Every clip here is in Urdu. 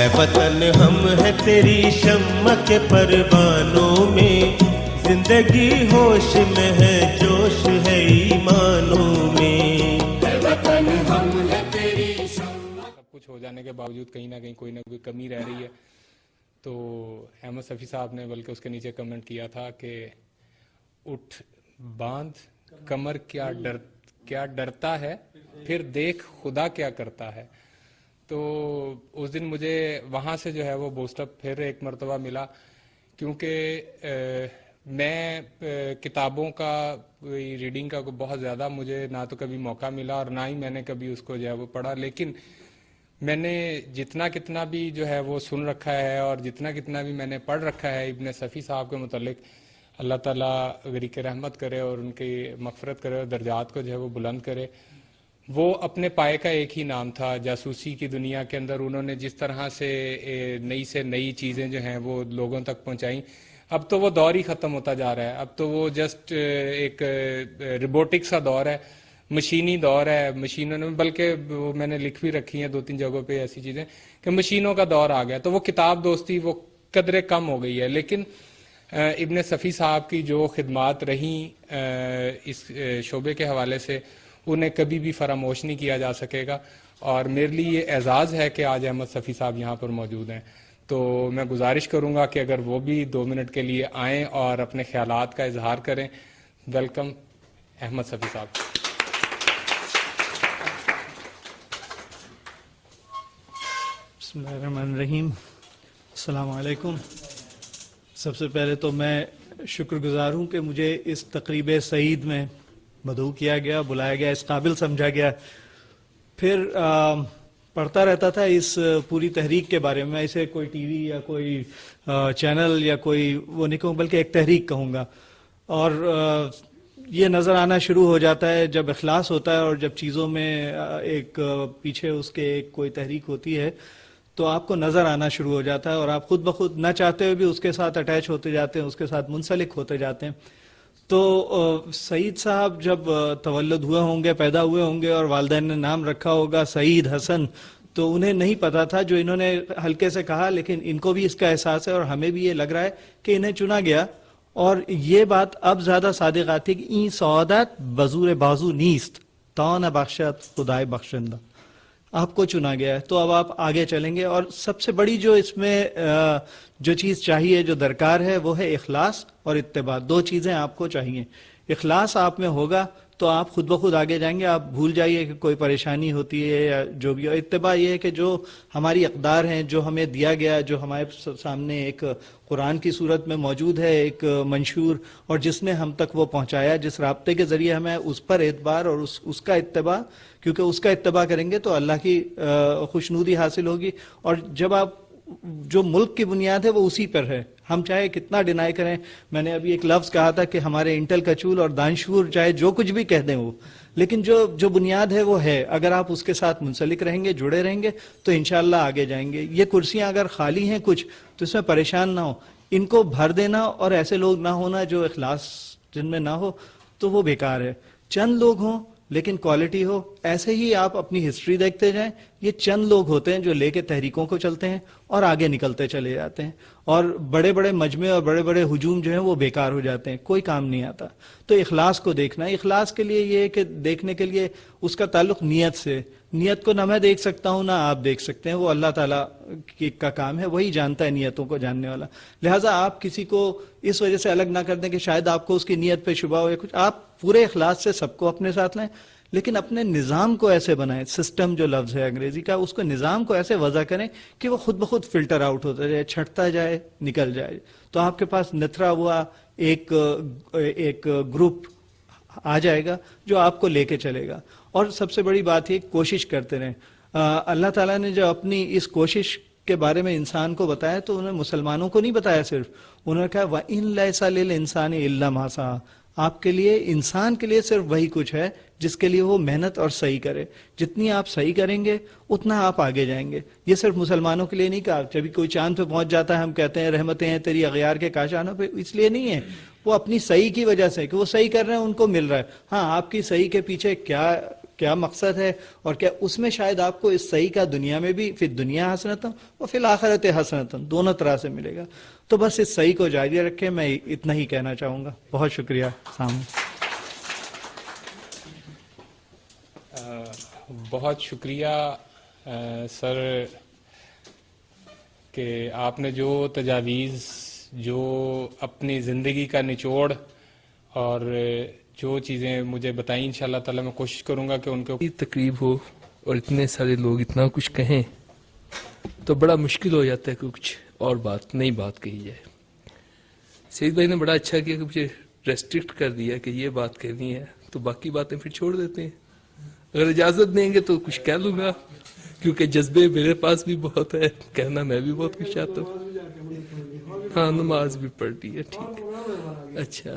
اے وطن ہم ہیں تیری شمع کے پروانوں میں، زندگی ہوش میں ہے جوش ہے ایمانوں میں، اے وطن ہم ہیں تیری شمع۔ سب کچھ ہو جانے کے باوجود کہیں نہ کہیں کوئی نہ کوئی کمی رہ رہی ہے، تو احمد صفی صاحب نے بلکہ اس کے نیچے کمنٹ کیا تھا کہ اٹھ باندھ کمر کیا ڈرتا ہے، پھر دیکھ خدا کیا کرتا ہے۔ تو اس دن مجھے وہاں سے جو ہے وہ بوسٹ اپ پھر ایک مرتبہ ملا، کیونکہ میں کتابوں کا ریڈنگ کا بہت زیادہ مجھے نہ تو کبھی موقع ملا اور نہ ہی میں نے کبھی اس کو جو ہے وہ پڑھا، لیکن میں نے جتنا کتنا بھی جو ہے وہ سن رکھا ہے اور جتنا کتنا بھی میں نے پڑھ رکھا ہے ابن صفی صاحب کے متعلق، اللہ تعالیٰ غریق رحمت کرے اور ان کی مغفرت کرے اور درجات کو جو ہے وہ بلند کرے۔ وہ اپنے پائے کا ایک ہی نام تھا، جاسوسی کی دنیا کے اندر انہوں نے جس طرح سے نئی چیزیں جو ہیں وہ لوگوں تک پہنچائیں۔ اب تو وہ دور ہی ختم ہوتا جا رہا ہے، اب تو وہ جسٹ ایک روبوٹک سا دور ہے، مشینی دور ہے، مشینوں نے، بلکہ وہ میں نے لکھ بھی رکھی ہیں 2-3 جگہوں پہ ایسی چیزیں کہ مشینوں کا دور آ گیا، تو وہ کتاب دوستی وہ قدرے کم ہو گئی ہے۔ لیکن ابن صفی صاحب کی جو خدمات رہیں اس شعبے کے حوالے سے، انہیں کبھی بھی فراموش نہیں کیا جا سکے گا، اور میرے لیے یہ اعزاز ہے کہ آج احمد صفی صاحب یہاں پر موجود ہیں۔ تو میں گزارش کروں گا کہ اگر وہ بھی 2 منٹ کے لیے آئیں اور اپنے خیالات کا اظہار کریں۔ ویلکم احمد صفی صاحب۔ بسم اللہ الرحمن الرحیم، السلام علیکم۔ سب سے پہلے تو میں شکر گزار ہوں کہ مجھے اس تقریب سعید میں مدعو کیا گیا، بلایا گیا، اس قابل سمجھا گیا۔ پھر پڑھتا رہتا تھا اس پوری تحریک کے بارے میں، اسے کوئی ٹی وی یا کوئی چینل یا کوئی وہ نہیں کہوں بلکہ ایک تحریک کہوں گا، اور یہ نظر آنا شروع ہو جاتا ہے جب اخلاص ہوتا ہے اور جب چیزوں میں ایک پیچھے اس کے ایک کوئی تحریک ہوتی ہے تو آپ کو نظر آنا شروع ہو جاتا ہے، اور آپ خود بخود نہ چاہتے ہوئے بھی اس کے ساتھ اٹیچ ہوتے جاتے ہیں، اس کے ساتھ منسلک ہوتے جاتے ہیں۔ تو سعید صاحب جب تولد ہوئے ہوں گے، پیدا ہوئے ہوں گے اور والدین نے نام رکھا ہوگا سعید حسن، تو انہیں نہیں پتا تھا جو انہوں نے ہلکے سے کہا، لیکن ان کو بھی اس کا احساس ہے اور ہمیں بھی یہ لگ رہا ہے کہ انہیں چنا گیا۔ اور یہ بات اب زیادہ صادق آتی کہ این سعادت بزور بازو نیست تا نہ بخشد خدائے بخشندہ، آپ کو چنا گیا ہے تو اب آپ آگے چلیں گے۔ اور سب سے بڑی جو اس میں جو چیز چاہیے، جو درکار ہے، وہ ہے اخلاص اور اتباع۔ 2 چیزیں آپ کو چاہیے۔ اخلاص آپ میں ہوگا تو آپ خود بخود آگے جائیں گے، آپ بھول جائیے کہ کوئی پریشانی ہوتی ہے یا جو بھی ہو۔ اتباع یہ ہے کہ جو ہماری اقدار ہیں، جو ہمیں دیا گیا، جو ہمارے سامنے ایک قرآن کی صورت میں موجود ہے، ایک منشور، اور جس نے ہم تک وہ پہنچایا، جس رابطے کے ذریعے ہمیں اس پر اعتبار اور اس کا اتباع، کیونکہ اس کا اتباع کریں گے تو اللہ کی خوشنودی حاصل ہوگی۔ اور جب آپ جو ملک کی بنیاد ہے وہ اسی پر ہے، ہم چاہے کتنا ڈینائی کریں۔ میں نے ابھی ایک لفظ کہا تھا کہ ہمارے انٹل کچول اور دانشور چاہے جو کچھ بھی کہہ دیں وہ، لیکن جو بنیاد ہے وہ ہے۔ اگر آپ اس کے ساتھ منسلک رہیں گے، جڑے رہیں گے تو انشاءاللہ آگے جائیں گے۔ یہ کرسیاں اگر خالی ہیں کچھ تو اس میں پریشان نہ ہو، ان کو بھر دینا اور ایسے لوگ نہ ہونا جو اخلاص جن میں نہ ہو تو وہ بیکار ہے۔ چند لوگ ہوں لیکن کوالٹی ہو۔ ایسے ہی آپ اپنی ہسٹری دیکھتے جائیں، یہ چند لوگ ہوتے ہیں جو لے کے تحریکوں کو چلتے ہیں اور آگے نکلتے چلے جاتے ہیں، اور بڑے بڑے مجمع اور بڑے بڑے ہجوم جو ہیں وہ بیکار ہو جاتے ہیں، کوئی کام نہیں آتا۔ تو اخلاص کو دیکھنا، اخلاص کے لیے یہ ہے کہ دیکھنے کے لیے اس کا تعلق نیت سے، نیت کو نہ میں دیکھ سکتا ہوں نہ آپ دیکھ سکتے ہیں، وہ اللہ تعالیٰ کا کام ہے، وہی جانتا ہے نیتوں کو جاننے والا۔ لہٰذا آپ کسی کو اس وجہ سے الگ نہ کر دیں کہ شاید آپ کو اس کی نیت پہ شبہ ہو یا کچھ، آپ پورے اخلاص سے سب کو اپنے ساتھ لیں، لیکن اپنے نظام کو ایسے بنائیں، سسٹم جو لفظ ہے انگریزی کا، اس کو نظام کو ایسے وضع کریں کہ وہ خود بخود فلٹر آؤٹ ہوتا جائے، چھٹتا جائے، نکل جائے۔ تو آپ کے پاس نتھرا ہوا ایک گروپ آ جائے گا جو آپ کو لے کے چلے گا۔ اور سب سے بڑی بات یہ کوشش کرتے رہیں۔ اللہ تعالیٰ نے جو اپنی اس کوشش کے بارے میں انسان کو بتایا تو انہوں نے مسلمانوں کو نہیں بتایا، صرف انہوں نے کہا وَإِن لَيْسَ لِلْإِنسَانِ إِلَّا مَا سَعَىٰ، آپ کے لیے، انسان کے لیے صرف وہی کچھ ہے جس کے لیے وہ محنت اور صحیح کرے۔ جتنی آپ صحیح کریں گے اتنا آپ آگے جائیں گے۔ یہ صرف مسلمانوں کے لیے نہیں کہا، جب کوئی چاند پہ پہنچ جاتا ہے ہم کہتے ہیں رحمتیں ہیں تیری اغیار کے کاشانوں پہ، اس لیے نہیں ہے، وہ اپنی صحیح کی وجہ سے کہ وہ صحیح کر رہے ہیں ان کو مل رہا ہے۔ ہاں، آپ کی صحیح کے پیچھے کیا مقصد ہے اور کیا اس میں شاید آپ کو اس صحیح کا دنیا میں بھی پھر دنیا حسنتن اور پھر آخرت حسنتن دونوں طرح سے ملے گا. تو بس اس صحیح کو جاری رکھیں، میں اتنا ہی کہنا چاہوں گا. بہت شکریہ. السلام علیکم. بہت شکریہ سر کہ آپ نے جو تجاویز، جو اپنی زندگی کا نچوڑ اور جو چیزیں مجھے بتائیں، انشاءاللہ تعالی میں کوشش کروں گا کہ ان کے تقریب ہو اور اتنے سارے لوگ اتنا کچھ کہیں تو بڑا مشکل ہو جاتا ہے کہ کچھ اور نئی بات کہی جائے. سعید بھائی نے بڑا اچھا کیا کہ مجھے ریسٹرکٹ کر دیا کہ یہ بات کہنی ہے، تو باقی باتیں پھر چھوڑ دیتے ہیں. اگر اجازت دیں گے تو کچھ کہہ لوں گا، کیونکہ جذبے میرے پاس بھی بہت ہے، کہنا میں بھی بہت کچھ چاہتا ہوں. ہاں نماز بھی پڑھتی ہے. ٹھیک ہے. اچھا،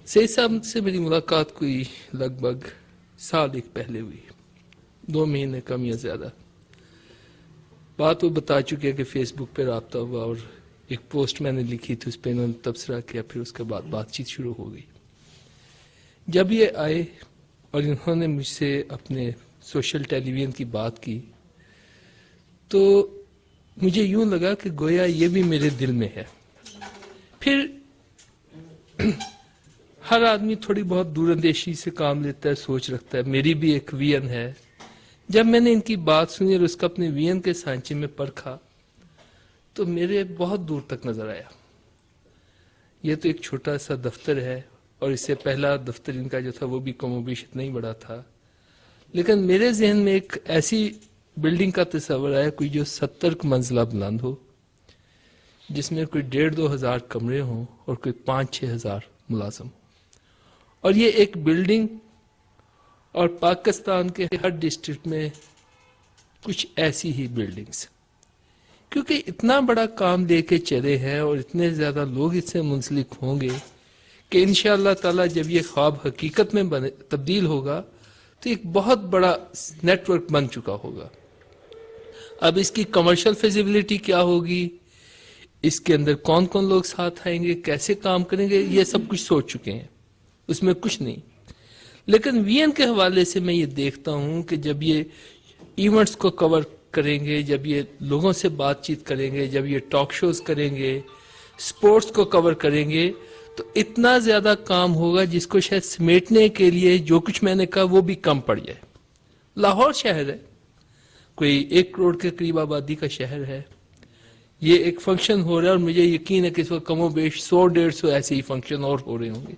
سعید صاحب سے میری ملاقات کوئی لگ بھگ سال ایک پہلے ہوئی، 2 مہینے کم یا زیادہ. بات وہ بتا چکے کہ فیس بک پہ رابطہ ہوا اور ایک پوسٹ میں نے لکھی تھی، اس پہ انہوں نے تبصرہ کیا، پھر اس کے بعد بات چیت شروع ہو گئی. جب یہ آئے اور انہوں نے مجھ سے اپنے سوشل ٹیلی ویژن کی بات کی تو مجھے یوں لگا کہ گویا یہ بھی میرے دل میں ہے. پھر ہر آدمی تھوڑی بہت دور اندیشی سے کام لیتا ہے، سوچ رکھتا ہے. میری بھی ایک ویژن ہے. جب میں نے ان کی بات سنی اور اس کا اپنے ویژن کے سانچے میں پرکھا تو میرے بہت دور تک نظر آیا. یہ تو ایک چھوٹا سا دفتر ہے اور اس سے پہلا دفتر ان کا جو تھا وہ بھی کم و بیش اتنا ہی بڑا تھا، لیکن میرے ذہن میں ایک ایسی بلڈنگ کا تصور آیا کوئی جو 70 منزلہ بلند ہو، جس میں کوئی 1,500-2 ہزار کمرے ہوں اور کوئی 5-6 ہزار ملازم ہوں. اور یہ ایک بلڈنگ اور پاکستان کے ہر ڈسٹرکٹ میں کچھ ایسی ہی بلڈنگز، کیونکہ اتنا بڑا کام لے کے چلے ہیں اور اتنے زیادہ لوگ اس سے منسلک ہوں گے کہ انشاءاللہ تعالی جب یہ خواب حقیقت میں تبدیل ہوگا تو ایک بہت بڑا نیٹ ورک بن چکا ہوگا. اب اس کی کمرشل فیزیبلٹی کیا ہوگی، اس کے اندر کون کون لوگ ساتھ آئیں گے، کیسے کام کریں گے، یہ سب کچھ سوچ چکے ہیں، اس میں کچھ نہیں. لیکن وی این کے حوالے سے میں یہ دیکھتا ہوں کہ جب یہ ایونٹس کو کور کریں گے، جب یہ لوگوں سے بات چیت کریں گے، جب یہ ٹاک شوز کریں گے، سپورٹس کو کور کریں گے، تو اتنا زیادہ کام ہوگا جس کو شاید سمیٹنے کے لیے جو کچھ میں نے کہا وہ بھی کم پڑ جائے. لاہور شہر ہے، کوئی 1 کروڑ کے قریب آبادی کا شہر ہے. یہ ایک فنکشن ہو رہا ہے اور مجھے یقین ہے کہ اس وقت کم و بیش 100-150 ایسے ہی فنکشن اور ہو رہے ہوں گے.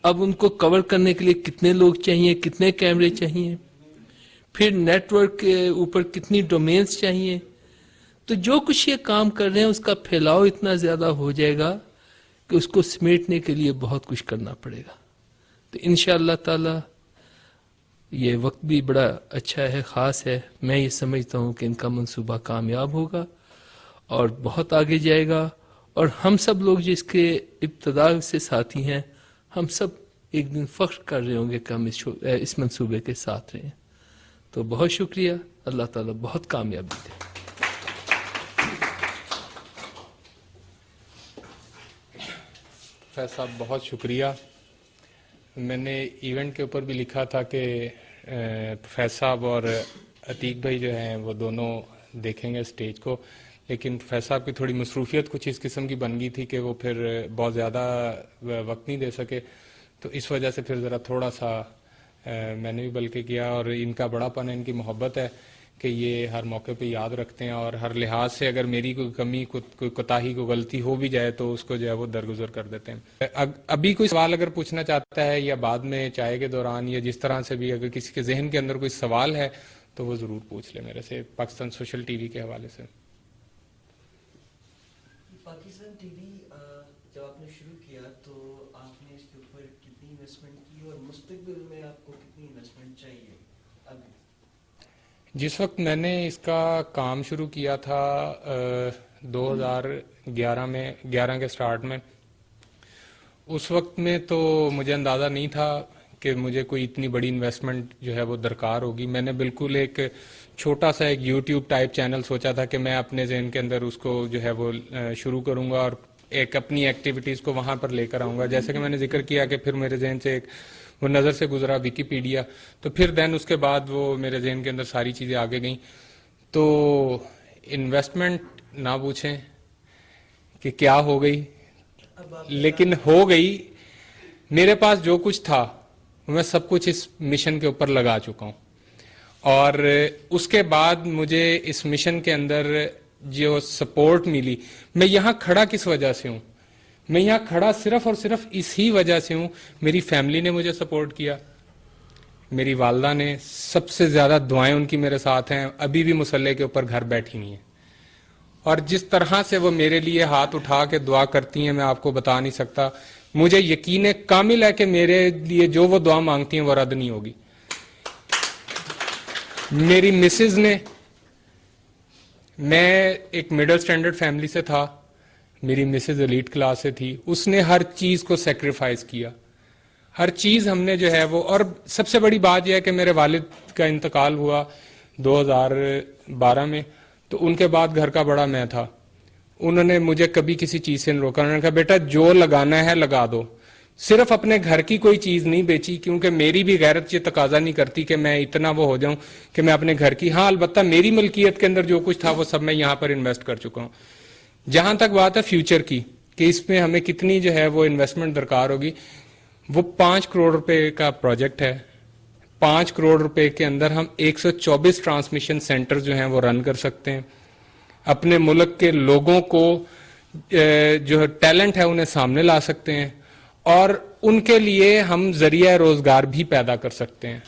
اب ان کو کور کرنے کے لیے کتنے لوگ چاہیے، کتنے کیمرے چاہیے، پھر نیٹ ورک کے اوپر کتنی ڈومینز چاہیے. تو جو کچھ یہ کام کر رہے ہیں اس کا پھیلاؤ اتنا زیادہ ہو جائے گا کہ اس کو سمیٹنے کے لیے بہت کچھ کرنا پڑے گا. تو انشاءاللہ تعالی یہ وقت بھی بڑا اچھا ہے، خاص ہے. میں یہ سمجھتا ہوں کہ ان کا منصوبہ کامیاب ہوگا اور بہت آگے جائے گا، اور ہم سب لوگ جس کے ابتدا سے ساتھی ہیں، ہم سب ایک دن فخر کر رہے ہوں گے کہ ہم اس منصوبے کے ساتھ رہے ہیں. تو بہت شکریہ. اللہ تعالیٰ بہت کامیابی دے. فیض صاحب بہت شکریہ. میں نے ایونٹ کے اوپر بھی لکھا تھا کہ فیض صاحب اور عتیق بھائی جو ہیں وہ دونوں دیکھیں گے اسٹیج کو، لیکن فیض صاحب کی تھوڑی مصروفیت کچھ اس قسم کی بن گئی تھی کہ وہ پھر بہت زیادہ وقت نہیں دے سکے. تو اس وجہ سے پھر ذرا تھوڑا سا میں نے بھی بلکہ کیا، اور ان کا بڑا پن ہے، ان کی محبت ہے کہ یہ ہر موقع پہ یاد رکھتے ہیں، اور ہر لحاظ سے اگر میری کوئی کمی، کوئی کوتاہی، کوئی غلطی ہو بھی جائے تو اس کو جو ہے وہ درگزر کر دیتے ہیں. ابھی کوئی سوال اگر پوچھنا چاہتا ہے یا بعد میں چائے کے دوران یا جس طرح سے بھی اگر کسی کے ذہن کے اندر کوئی سوال ہے تو وہ ضرور پوچھ لے میرے سے پاکستان سوشل ٹی وی کے حوالے سے. پاکستان ٹی وی جب آپ نے شروع کیا تو آپ نے اس کے اوپر کتنی انویسٹمنٹ کی اور مستقبل میں آپ کو کتنی انویسٹمنٹ چاہیے؟ جس وقت میں نے اس کا کام شروع کیا تھا 2011 میں، 11 کے سٹارٹ میں، اس وقت میں تو مجھے اندازہ نہیں تھا کہ مجھے کوئی اتنی بڑی انویسٹمنٹ جو ہے وہ درکار ہوگی. میں نے بالکل ایک چھوٹا سا ایک یوٹیوب ٹائپ چینل سوچا تھا کہ میں اپنے ذہن کے اندر اس کو جو ہے وہ شروع کروں گا اور ایک اپنی ایکٹیویٹیز کو وہاں پر لے کر آؤں گا. جیسے کہ میں نے ذکر کیا کہ پھر میرے ذہن سے ایک وہ نظر سے گزرا ویکیپیڈیا، تو پھر دین اس کے بعد وہ میرے ذہن کے اندر ساری چیزیں آگے گئیں. تو انویسٹمنٹ نہ پوچھیں کہ کیا ہو گئی، لیکن ہو گئی. میرے پاس جو کچھ تھا میں سب کچھ اس مشن کے اوپر لگا چکا ہوں، اور اس کے بعد مجھے اس مشن کے اندر جو سپورٹ ملی، میں یہاں کھڑا کس وجہ سے ہوں؟ میں یہاں کھڑا صرف اور صرف اسی وجہ سے ہوں. میری فیملی نے مجھے سپورٹ کیا، میری والدہ نے، سب سے زیادہ دعائیں ان کی میرے ساتھ ہیں، ابھی بھی مصلے کے اوپر گھر بیٹھی نہیں ہیں. اور جس طرح سے وہ میرے لیے ہاتھ اٹھا کے دعا کرتی ہیں میں آپ کو بتا نہیں سکتا. مجھے یقین کامل ہے کہ میرے لیے جو وہ دعا مانگتی ہیں وہ رد نہیں ہوگی. میری مسز نے، میں ایک مڈل سٹینڈرڈ فیملی سے تھا، میری مسز ایلیٹ کلاس سے تھی، اس نے ہر چیز کو سیکریفائز کیا، ہر چیز ہم نے جو ہے وہ. اور سب سے بڑی بات یہ ہے کہ میرے والد کا انتقال ہوا 2012 میں، تو ان کے بعد گھر کا بڑا میں تھا. انہوں نے مجھے کبھی کسی چیز سے نہیں روکا. انہوں نے کہا بیٹا جو لگانا ہے لگا دو. صرف اپنے گھر کی کوئی چیز نہیں بیچی، کیونکہ میری بھی غیرت یہ تقاضا نہیں کرتی کہ میں اتنا وہ ہو جاؤں کہ میں اپنے گھر کی، ہاں البتہ میری ملکیت کے اندر جو کچھ تھا وہ سب میں یہاں پر انویسٹ کر چکا ہوں. جہاں تک بات ہے فیوچر کی کہ اس میں ہمیں کتنی جو ہے وہ انویسٹمنٹ درکار ہوگی، وہ 5 کروڑ روپے کا پروجیکٹ ہے. 5 کروڑ روپے کے اندر ہم 124 ٹرانسمیشن سینٹر جو ہیں وہ رن کر سکتے ہیں. اپنے ملک کے لوگوں کو جو ٹیلنٹ ہے انہیں سامنے لا سکتے ہیں، اور ان کے لیے ہم ذریعہ روزگار بھی پیدا کر سکتے ہیں.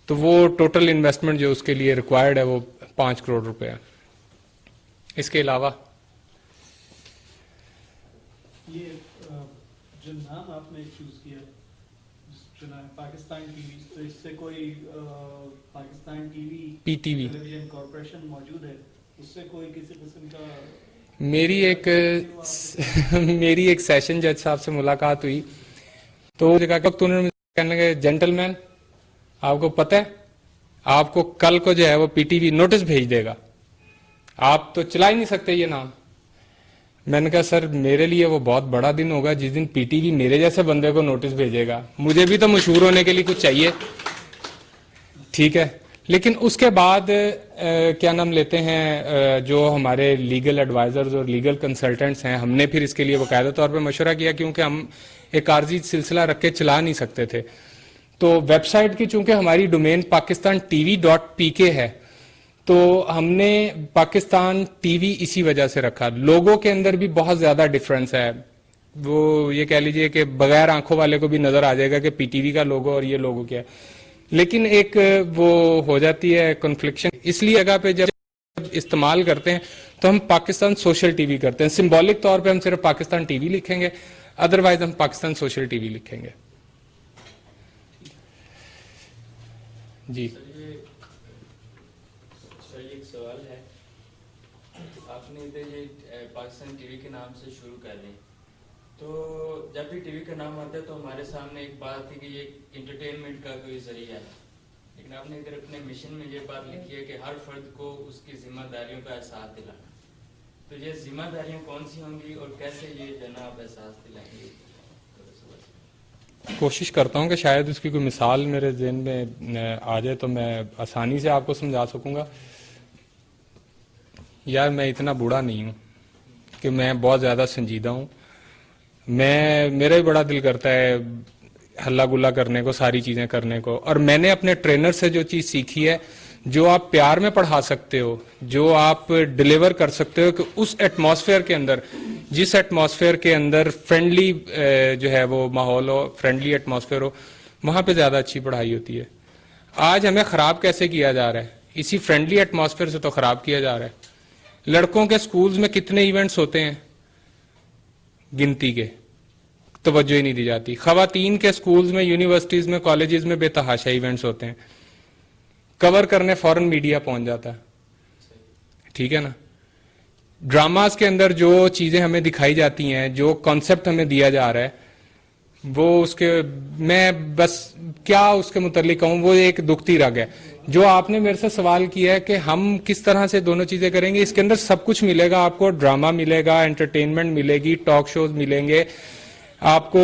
تو وہ ٹوٹل انویسٹمنٹ جو اس کے لیے ریکوائرڈ ہے وہ 5 کروڑ روپے ہے. اس کے علاوہ یہ جو نام آپ نے چوز کیا پاکستان ٹی وی، تو اس سے کوئی پاکستان ٹی وی PTV ٹیلی ویژن کارپوریشن موجود ہے، اس سے کوئی کسی قسم کا؟ میری ایک سیشن جج صاحب سے ملاقات ہوئی، تو انہوں نے کہنے لگے جینٹل مین آپ کو پتہ ہے آپ کو کل کو جو ہے وہ PTV نوٹس بھیج دے گا، آپ تو چلا ہی نہیں سکتے یہ نام. میں نے کہا سر میرے لیے وہ بہت بڑا دن ہوگا جس دن PTV میرے جیسے بندے کو نوٹس بھیجے گا، مجھے بھی تو مشہور ہونے کے لیے کچھ چاہیے. ٹھیک ہے، لیکن اس کے بعد کیا نام لیتے ہیں، جو ہمارے لیگل ایڈوائزرز اور لیگل کنسلٹنٹس ہیں، ہم نے پھر اس کے لیے باقاعدہ طور پہ مشورہ کیا، کیونکہ ہم ایک عارضی سلسلہ رکھ کے چلا نہیں سکتے تھے. تو ویب سائٹ کی چونکہ ہماری ڈومین pakistantv.pk ہے، تو ہم نے پاکستان ٹی وی اسی وجہ سے رکھا. لوگوں کے اندر بھی بہت زیادہ ڈفرنس ہے، وہ یہ کہہ لیجئے کہ بغیر آنکھوں والے کو بھی نظر آ جائے گا کہ PTV کا لوگو اور یہ لوگو کیا ہے، لیکن ایک وہ ہو جاتی ہے کنفلکشن. اس لیے جگہ پہ جب استعمال کرتے ہیں تو ہم پاکستان سوشل ٹی وی کرتے ہیں. سمبولک طور پہ ہم صرف پاکستان ٹی وی لکھیں گے، ادروائز ہم پاکستان سوشل ٹی وی لکھیں گے. جی ایک سوال ہے، آپ نے یہ پاکستان ٹی وی کے نام سے شروع کر دیں، تو جب بھی ٹی وی کا نام آتا ہے تو ہمارے سامنے ایک بات تھی کہ یہ انٹرٹینمنٹ کا کوئی ذریعہ ہے، لیکن آپ نے ادھر اپنے مشن میں یہ بات لکھی ہے کہ ہر فرد کو اس کی ذمہ داریوں کا احساس دلانا. تو یہ ذمہ داریاں کون سی ہوں گی اور کیسے یہ جناب احساس دلائیں گے؟ کوشش کرتا ہوں کہ شاید اس کی کوئی مثال میرے ذہن میں آ جائے تو میں آسانی سے آپ کو سمجھا سکوں گا. یار میں اتنا بوڑھا نہیں ہوں کہ میں بہت زیادہ سنجیدہ ہوں. میرا بھی بڑا دل کرتا ہے ہلا گلا کرنے کو، ساری چیزیں کرنے کو، اور میں نے اپنے ٹرینر سے جو چیز سیکھی ہے، جو آپ پیار میں پڑھا سکتے ہو، جو آپ ڈیلیور کر سکتے ہو، کہ اس ایٹماسفیئر کے اندر، جس ایٹماسفیئر کے اندر فرینڈلی جو ہے وہ ماحول ہو، فرینڈلی ایٹماسفیئر ہو، وہاں پہ زیادہ اچھی پڑھائی ہوتی ہے. آج ہمیں خراب کیسے کیا جا رہا ہے؟ اسی فرینڈلی ایٹماسفیئر سے تو خراب کیا جا رہا ہے. لڑکوں کے سکولز میں کتنے ایونٹس ہوتے ہیں گنتی کے، توجہ ہی نہیں دی جاتی. خواتین کے سکولز میں، یونیورسٹیز میں، کالجز میں بے تحاشا ایونٹس ہوتے ہیں، کور کرنے فوراً میڈیا پہنچ جاتا ہے. ٹھیک ہے نا؟ ڈراماز کے اندر جو چیزیں ہمیں دکھائی جاتی ہیں، جو کانسیپٹ ہمیں دیا جا رہا ہے، وہ اس کے میں بس کیا اس کے متعلق کہوں، وہ ایک دکھتی رگ ہے. جو آپ نے میرے سے سوال کیا ہے کہ ہم کس طرح سے دونوں چیزیں کریں گے، اس کے اندر سب کچھ ملے گا آپ کو. ڈرامہ ملے گا، انٹرٹینمنٹ ملے گی، ٹاک شوز ملیں گے آپ کو،